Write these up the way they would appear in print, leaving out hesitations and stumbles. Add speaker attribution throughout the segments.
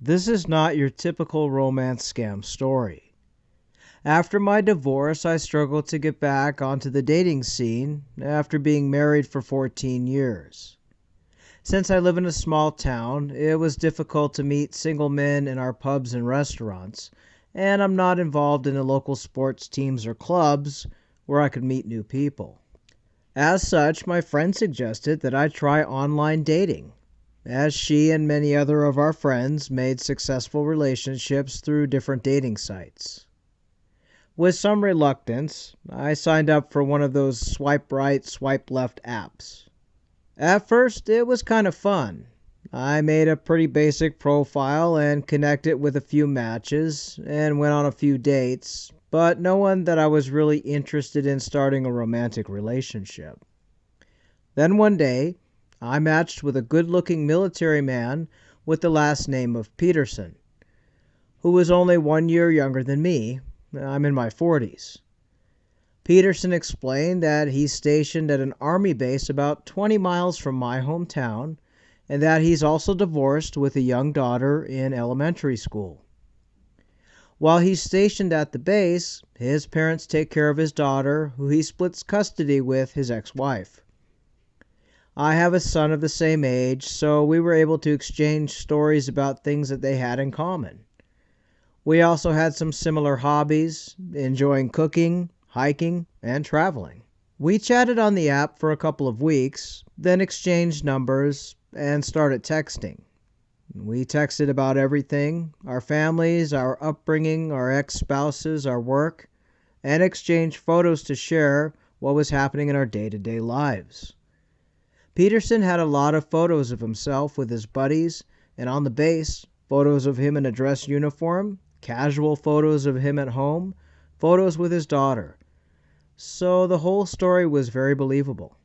Speaker 1: This is not your typical romance scam story. After my divorce, I struggled to get back onto the dating scene after being married for 14 years. Since I live in a small town, it was difficult to meet single men in our pubs and restaurants, and I'm not involved in the local sports teams or clubs where I could meet new people. As such, my friend suggested that I try online dating, as she and many other of our friends made successful relationships through different dating sites. With some reluctance, I signed up for one of those swipe right, swipe left apps. At first, it was kind of fun. I made a pretty basic profile and connected with a few matches and went on a few dates, but no one that I was really interested in starting a romantic relationship. Then one day, I matched with a good-looking military man with the last name of Peterson, who was only 1 year younger than me. I'm in my 40s. Peterson explained that he's stationed at an army base about 20 miles from my hometown and that he's also divorced with a young daughter in elementary school. While he's stationed at the base, his parents take care of his daughter, who he splits custody with his ex-wife. I have a son of the same age, so we were able to exchange stories about things that they had in common. We also had some similar hobbies, enjoying cooking, hiking, and traveling. We chatted on the app for a couple of weeks, then exchanged numbers and started texting. We texted about everything: our families, our upbringing, our ex-spouses, our work, and exchanged photos to share what was happening in our day-to-day lives. Peterson had a lot of photos of himself with his buddies, and on the base, photos of him in a dress uniform, casual photos of him at home, photos with his daughter. So the whole story was very believable.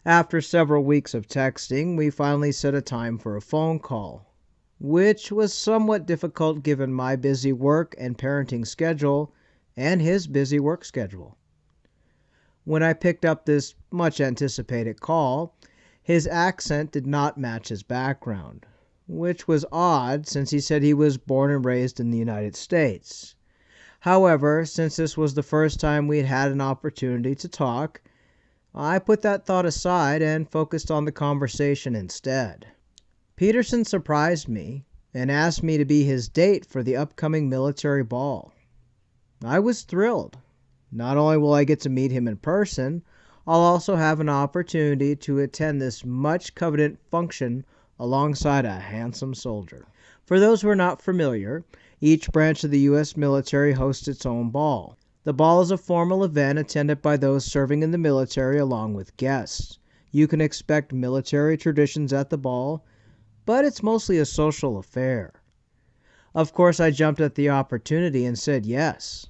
Speaker 1: After several weeks of texting, we finally set a time for a phone call, which was somewhat difficult given my busy work and parenting schedule and his busy work schedule. When I picked up this much anticipated call, his accent did not match his background, which was odd since he said he was born and raised in the United States. However, since this was the first time we had had an opportunity to talk, I put that thought aside and focused on the conversation instead. Peterson surprised me and asked me to be his date for the upcoming military ball. I was thrilled. Not only will I get to meet him in person, I'll also have an opportunity to attend this much coveted function alongside a handsome soldier. For those who are not familiar, each branch of the U.S. military hosts its own ball. The ball is a formal event attended by those serving in the military along with guests. You can expect military traditions at the ball, but it's mostly a social affair. Of course, I jumped at the opportunity and said yes.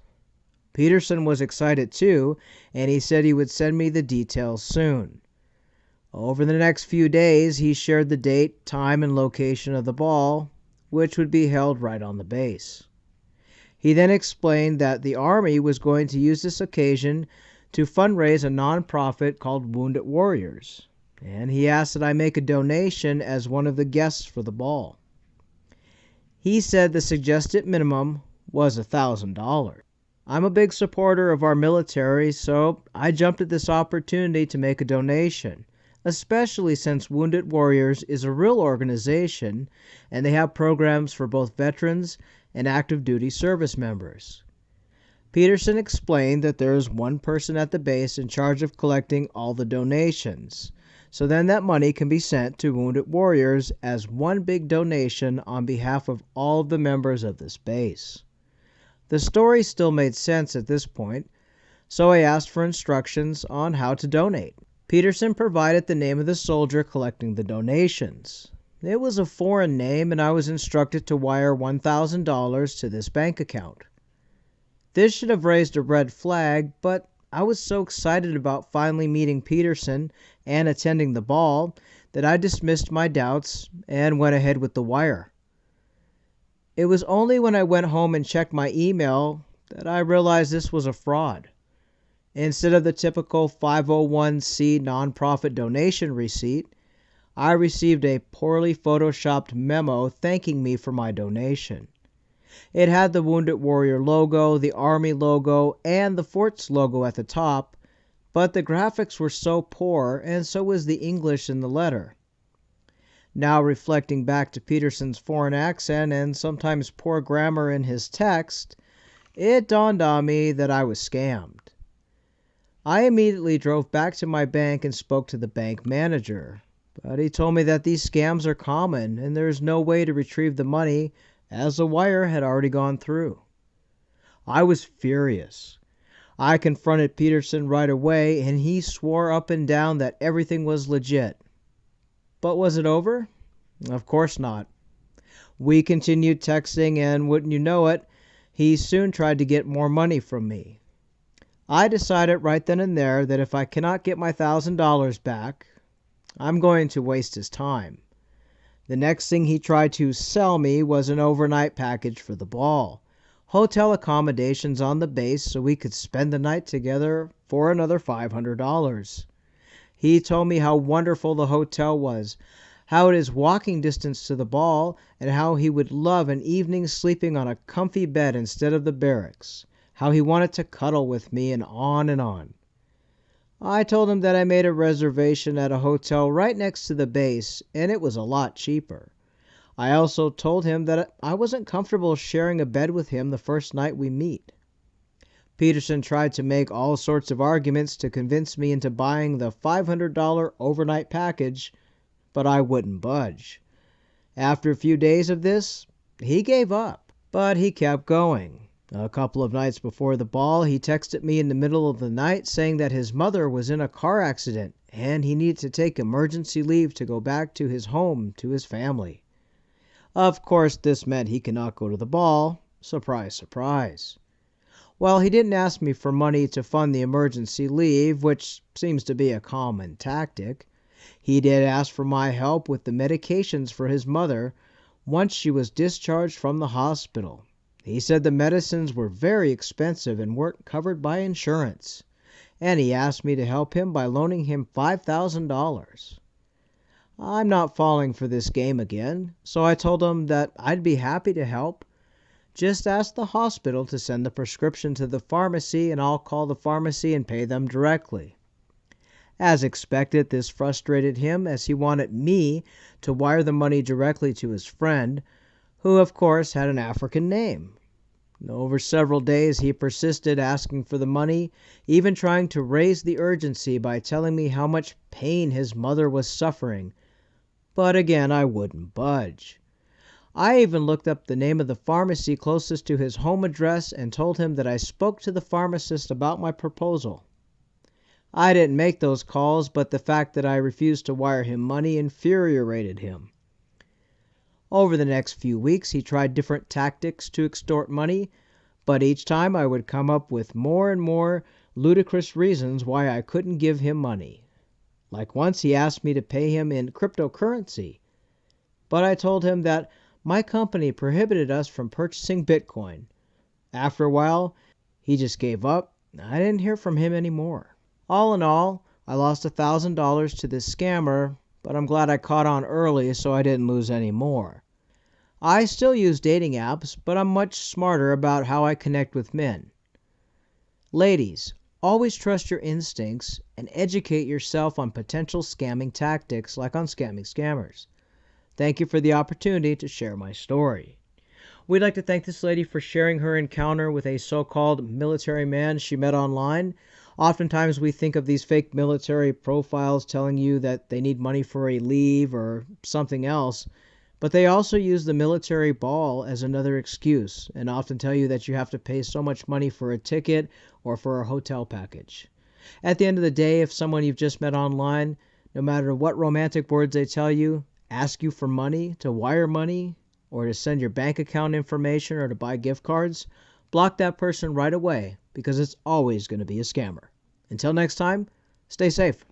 Speaker 1: Peterson was excited too, and he said he would send me the details soon. Over the next few days, he shared the date, time, and location of the ball, which would be held right on the base. He then explained that the Army was going to use this occasion to fundraise a nonprofit called Wounded Warriors, and he asked that I make a donation as one of the guests for the ball. He said the suggested minimum was $1,000. I'm a big supporter of our military, so I jumped at this opportunity to make a donation, especially since Wounded Warriors is a real organization and they have programs for both veterans and active duty service members. Peterson explained that there is one person at the base in charge of collecting all the donations, so then that money can be sent to Wounded Warriors as one big donation on behalf of all of the members of this base. The story still made sense at this point, so I asked for instructions on how to donate. Peterson provided the name of the soldier collecting the donations. It was a foreign name, and I was instructed to wire $1,000 to this bank account. This should have raised a red flag, but I was so excited about finally meeting Peterson and attending the ball that I dismissed my doubts and went ahead with the wire. It was only when I went home and checked my email that I realized this was a fraud. Instead of the typical 501c nonprofit donation receipt, I received a poorly photoshopped memo thanking me for my donation. It had the Wounded Warrior logo, the Army logo, and the Fort's logo at the top, but the graphics were so poor, and so was the English in the letter. Now, reflecting back to Peterson's foreign accent and sometimes poor grammar in his text, it dawned on me that I was scammed. I immediately drove back to my bank and spoke to the bank manager, but he told me that these scams are common and there is no way to retrieve the money as the wire had already gone through. I was furious. I confronted Peterson right away and he swore up and down that everything was legit. But was it over? Of course not. We continued texting and wouldn't you know it, he soon tried to get more money from me. I decided right then and there that if I cannot get my $1,000 back, I'm going to waste his time. The next thing he tried to sell me was an overnight package for the ball, hotel accommodations on the base so we could spend the night together for another $500. He told me how wonderful the hotel was, how it is walking distance to the ball, and how he would love an evening sleeping on a comfy bed instead of the barracks, how he wanted to cuddle with me, and on and on. I told him that I made a reservation at a hotel right next to the base, and it was a lot cheaper. I also told him that I wasn't comfortable sharing a bed with him the first night we meet. Peterson tried to make all sorts of arguments to convince me into buying the $500 overnight package, but I wouldn't budge. After a few days of this, he gave up, but he kept going. A couple of nights before the ball, he texted me in the middle of the night saying that his mother was in a car accident and he needed to take emergency leave to go back to his home, to his family. Of course, this meant he cannot go to the ball. Surprise, surprise. Well, he didn't ask me for money to fund the emergency leave, which seems to be a common tactic. He did ask for my help with the medications for his mother once she was discharged from the hospital. He said the medicines were very expensive and weren't covered by insurance, and he asked me to help him by loaning him $5,000. I'm not falling for this game again, so I told him that I'd be happy to help. Just ask the hospital to send the prescription to the pharmacy and I'll call the pharmacy and pay them directly. As expected, this frustrated him as he wanted me to wire the money directly to his friend, who of course had an African name. Over several days he persisted asking for the money, even trying to raise the urgency by telling me how much pain his mother was suffering. But again, I wouldn't budge. I even looked up the name of the pharmacy closest to his home address and told him that I spoke to the pharmacist about my proposal. I didn't make those calls, but the fact that I refused to wire him money infuriated him. Over the next few weeks, he tried different tactics to extort money, but each time I would come up with more and more ludicrous reasons why I couldn't give him money. Like once he asked me to pay him in cryptocurrency, but I told him that my company prohibited us from purchasing Bitcoin. After a while, he just gave up. I didn't hear from him anymore. All in all, I lost $1,000 to this scammer, but I'm glad I caught on early so I didn't lose any more. I still use dating apps, but I'm much smarter about how I connect with men. Ladies, always trust your instincts and educate yourself on potential scamming tactics like on Scamming Scammers. Thank you for the opportunity to share my story. We'd like to thank this lady for sharing her encounter with a so-called military man she met online. Oftentimes we think of these fake military profiles telling you that they need money for a leave or something else, but they also use the military ball as another excuse and often tell you that you have to pay so much money for a ticket or for a hotel package. At the end of the day, if someone you've just met online, no matter what romantic words they tell you, ask you for money, to wire money, or to send your bank account information or to buy gift cards, block that person right away because it's always going to be a scammer. Until next time, stay safe.